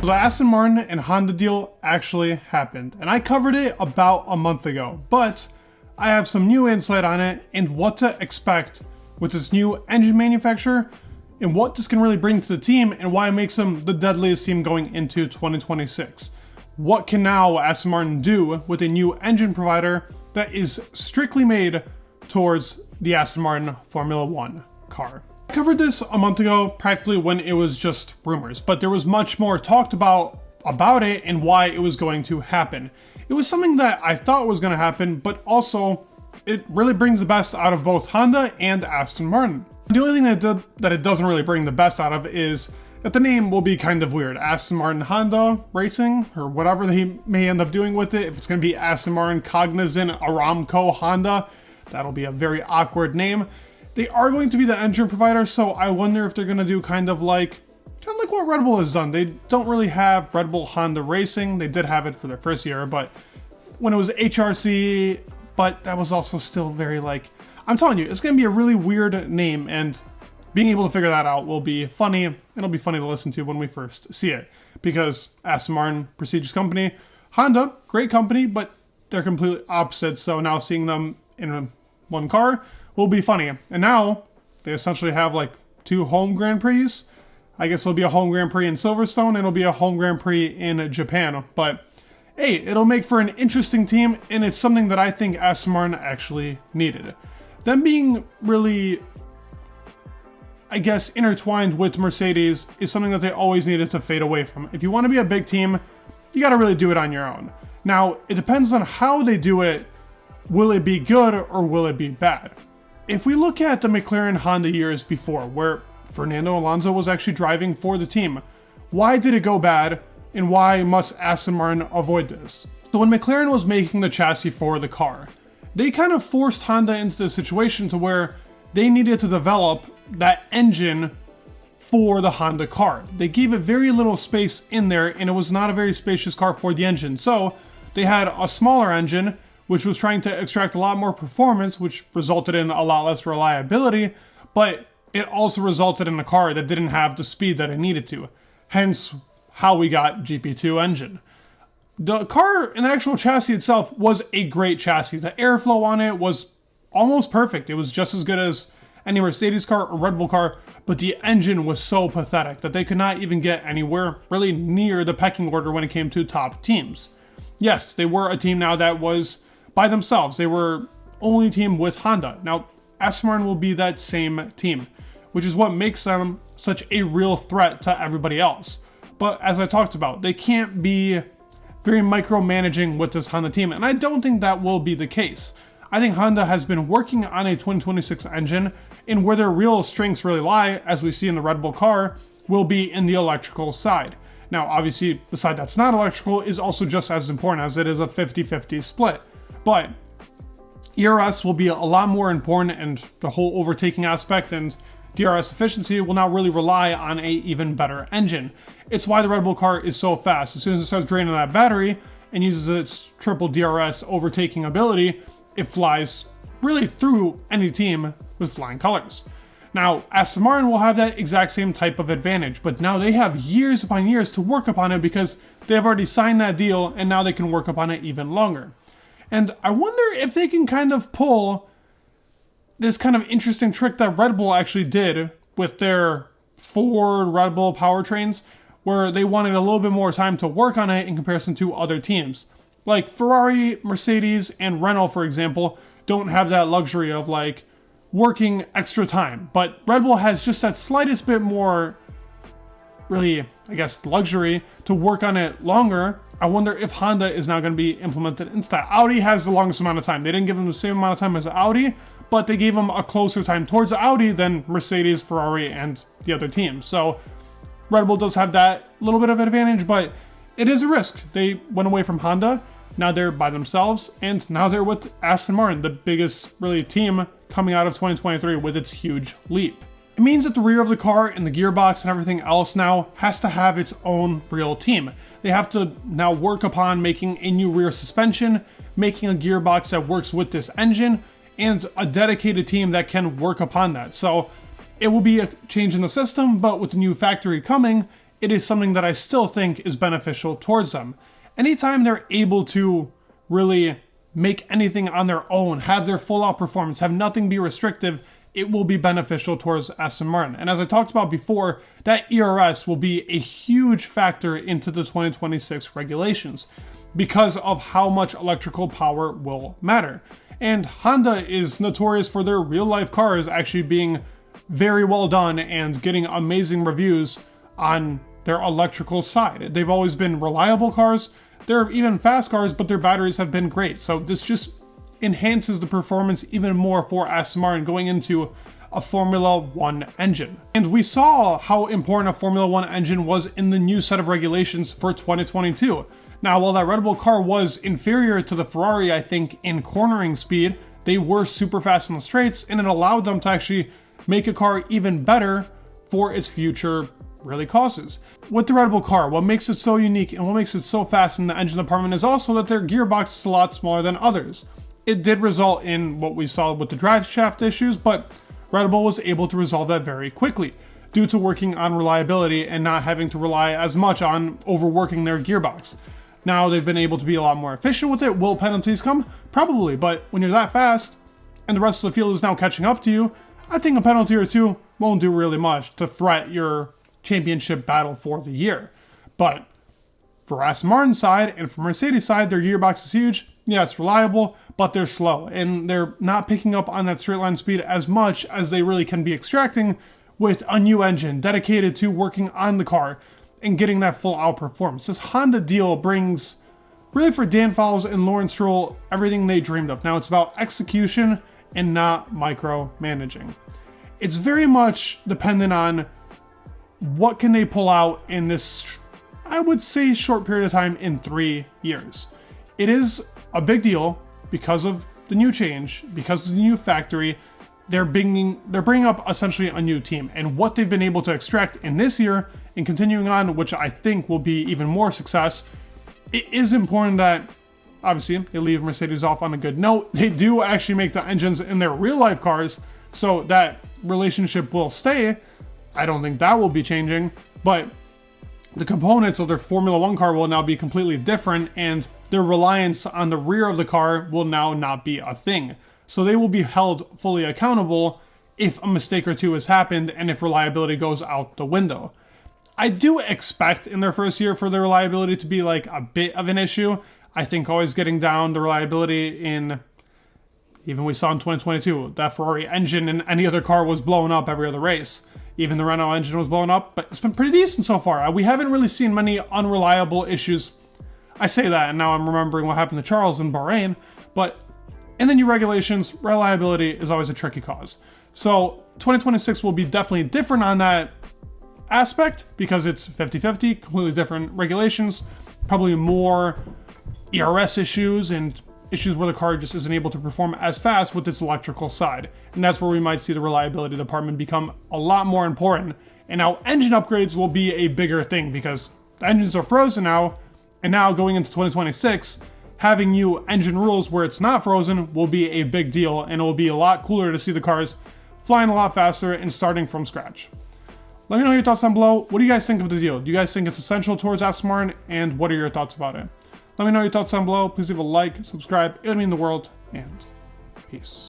The Aston Martin and Honda deal actually happened, and I covered it about a month ago, but I have some new insight on it and what to expect with this new engine manufacturer and what this can really bring to the team and why it makes them the deadliest team going into 2026. What can now Aston Martin do with a new engine provider that is strictly made towards the Aston Martin Formula One car? I covered this a month ago, practically when it was just rumors, but there was much more talked about it and why it was going to happen. It was something that I thought was going to happen, but also it really brings the best out of both Honda and Aston Martin. The only thing that it doesn't really bring the best out of is that the name will be kind of weird. Aston Martin Honda Racing, or whatever they may end up doing with it. If it's going to be Aston Martin Cognizant Aramco Honda, that'll be a very awkward name. They are going to be the engine provider, so I wonder if they're going to do kind of like what Red Bull has done. They don't really have Red Bull Honda Racing. They did have it for their first year, but when it was HRC, but that was also still very I'm telling you, it's going to be a really weird name, and being able to figure that out will be funny. It'll be funny to listen to when we first see it, because Aston Martin, prestigious company, Honda, great company, but they're completely opposite. So now seeing them in one car will be funny. And now they essentially have two home Grand Prix. I guess it'll be a home Grand Prix in Silverstone and it'll be a home Grand Prix in Japan. But hey, it'll make for an interesting team, and it's something that I think Aston Martin actually needed. Them being really, I guess, intertwined with Mercedes is something that they always needed to fade away from. If you want to be a big team, you got to really do it on your own. Now, it depends on how they do it. Will it be good or will it be bad? If we look at the McLaren Honda years before, where Fernando Alonso was actually driving for the team, why did it go bad and why must Aston Martin avoid this? So when McLaren was making the chassis for the car, they kind of forced Honda into the situation to where they needed to develop that engine for the Honda car. They gave it very little space in there, and it was not a very spacious car for the engine. So they had a smaller engine, which was trying to extract a lot more performance, which resulted in a lot less reliability, but it also resulted in a car that didn't have the speed that it needed to. Hence how we got GP2 engine. The car and the actual chassis itself was a great chassis. The airflow on it was almost perfect. It was just as good as any Mercedes car or Red Bull car, but the engine was so pathetic that they could not even get anywhere really near the pecking order when it came to top teams. Yes, they were a team now that was by themselves. They were only team with Honda. Now, Aston Martin will be that same team, which is what makes them such a real threat to everybody else. But as I talked about, they can't be very micromanaging with this Honda team, and I don't think that will be the case. I think Honda has been working on a 2026 engine, and where their real strengths really lie, as we see in the Red Bull car, will be in the electrical side. Now, obviously, the side that's not electrical is also just as important, as it is a 50-50 split. But ERS will be a lot more important, and the whole overtaking aspect and DRS efficiency will now really rely on a even better engine. It's why the Red Bull car is so fast. As soon as it starts draining that battery and uses its triple DRS overtaking ability, it flies really through any team with flying colors. Now, Aston Martin will have that exact same type of advantage, but now they have years upon years to work upon it because they have already signed that deal, and now they can work upon it even longer. And I wonder if they can kind of pull this kind of interesting trick that Red Bull actually did with their Ford Red Bull powertrains, where they wanted a little bit more time to work on it in comparison to other teams. Like Ferrari, Mercedes, and Renault, for example, don't have that luxury of working extra time. But Red Bull has just that slightest bit more, really, I guess, luxury to work on it longer. I wonder if Honda is now going to be implemented into that. Audi has the longest amount of time. They didn't give them the same amount of time as Audi, but they gave them a closer time towards Audi than Mercedes, Ferrari, and the other teams. So Red Bull does have that little bit of advantage, but it is a risk. They went away from Honda. Now they're by themselves, and now they're with Aston Martin, the biggest really team coming out of 2023 with its huge leap. It means that the rear of the car and the gearbox and everything else now has to have its own real team. They have to now work upon making a new rear suspension, making a gearbox that works with this engine, and a dedicated team that can work upon that. So it will be a change in the system, but with the new factory coming, it is something that I still think is beneficial towards them. Anytime they're able to really make anything on their own, have their full out performance, have nothing be restrictive, it will be beneficial towards Aston Martin. And as I talked about before, that ERS will be a huge factor into the 2026 regulations because of how much electrical power will matter. And Honda is notorious for their real life cars actually being very well done and getting amazing reviews on their electrical side. They've always been reliable cars. They're even fast cars, but their batteries have been great. So this just enhances the performance even more for Aston Martin going into a Formula One engine. And we saw how important a Formula One engine was in the new set of regulations for 2022. Now, while that Red Bull car was inferior to the Ferrari, I think, in cornering speed, they were super fast in the straights, and it allowed them to actually make a car even better for its future really causes. With the Red Bull car, what makes it so unique and what makes it so fast in the engine department is also that their gearbox is a lot smaller than others. It did result in what we saw with the drive shaft issues, but Red Bull was able to resolve that very quickly due to working on reliability and not having to rely as much on overworking their gearbox. Now they've been able to be a lot more efficient with it. Will penalties come? Probably, but when you're that fast and the rest of the field is now catching up to you, I think a penalty or two won't do really much to threat your championship battle for the year. But for Aston Martin's side and for Mercedes' side, their gearbox is huge. Yeah, it's reliable, but they're slow and they're not picking up on that straight line speed as much as they really can be extracting with a new engine dedicated to working on the car and getting that full out performance. This Honda deal brings, really for Dan Fowles and Lawrence Stroll, everything they dreamed of. Now it's about execution and not micromanaging. It's very much dependent on what can they pull out in this, I would say, short period of time in 3 years. It is a big deal because of the new change, because of the new factory. They're bringing up essentially a new team, and what they've been able to extract in this year and continuing on, which I think will be even more success. It is important that obviously they leave Mercedes off on a good note. They do actually make the engines in their real life cars, so that relationship will stay. I don't think that will be changing, but the components of their Formula One car will now be completely different, and their reliance on the rear of the car will now not be a thing. So they will be held fully accountable if a mistake or two has happened and if reliability goes out the window. I do expect in their first year for their reliability to be like a bit of an issue. I think always getting down the reliability in, even we saw in 2022, that Ferrari engine in any other car was blown up every other race. Even the Renault engine was blown up, but it's been pretty decent so far. We haven't really seen many unreliable issues. I say that, and now I'm remembering what happened to Charles in Bahrain, but in the new regulations, reliability is always a tricky cause. So 2026 will be definitely different on that aspect because it's 50-50, completely different regulations, probably more ERS issues and issues where the car just isn't able to perform as fast with its electrical side. And that's where we might see the reliability department become a lot more important. And now engine upgrades will be a bigger thing because the engines are frozen now, and now going into 2026, having new engine rules where it's not frozen will be a big deal, and it will be a lot cooler to see the cars flying a lot faster and starting from scratch. Let me know your thoughts down below. What do you guys think of the deal? Do you guys think it's essential towards Aston Martin, and what are your thoughts about it? Let me know your thoughts down below. Please leave a like, subscribe. It would mean the world, and peace.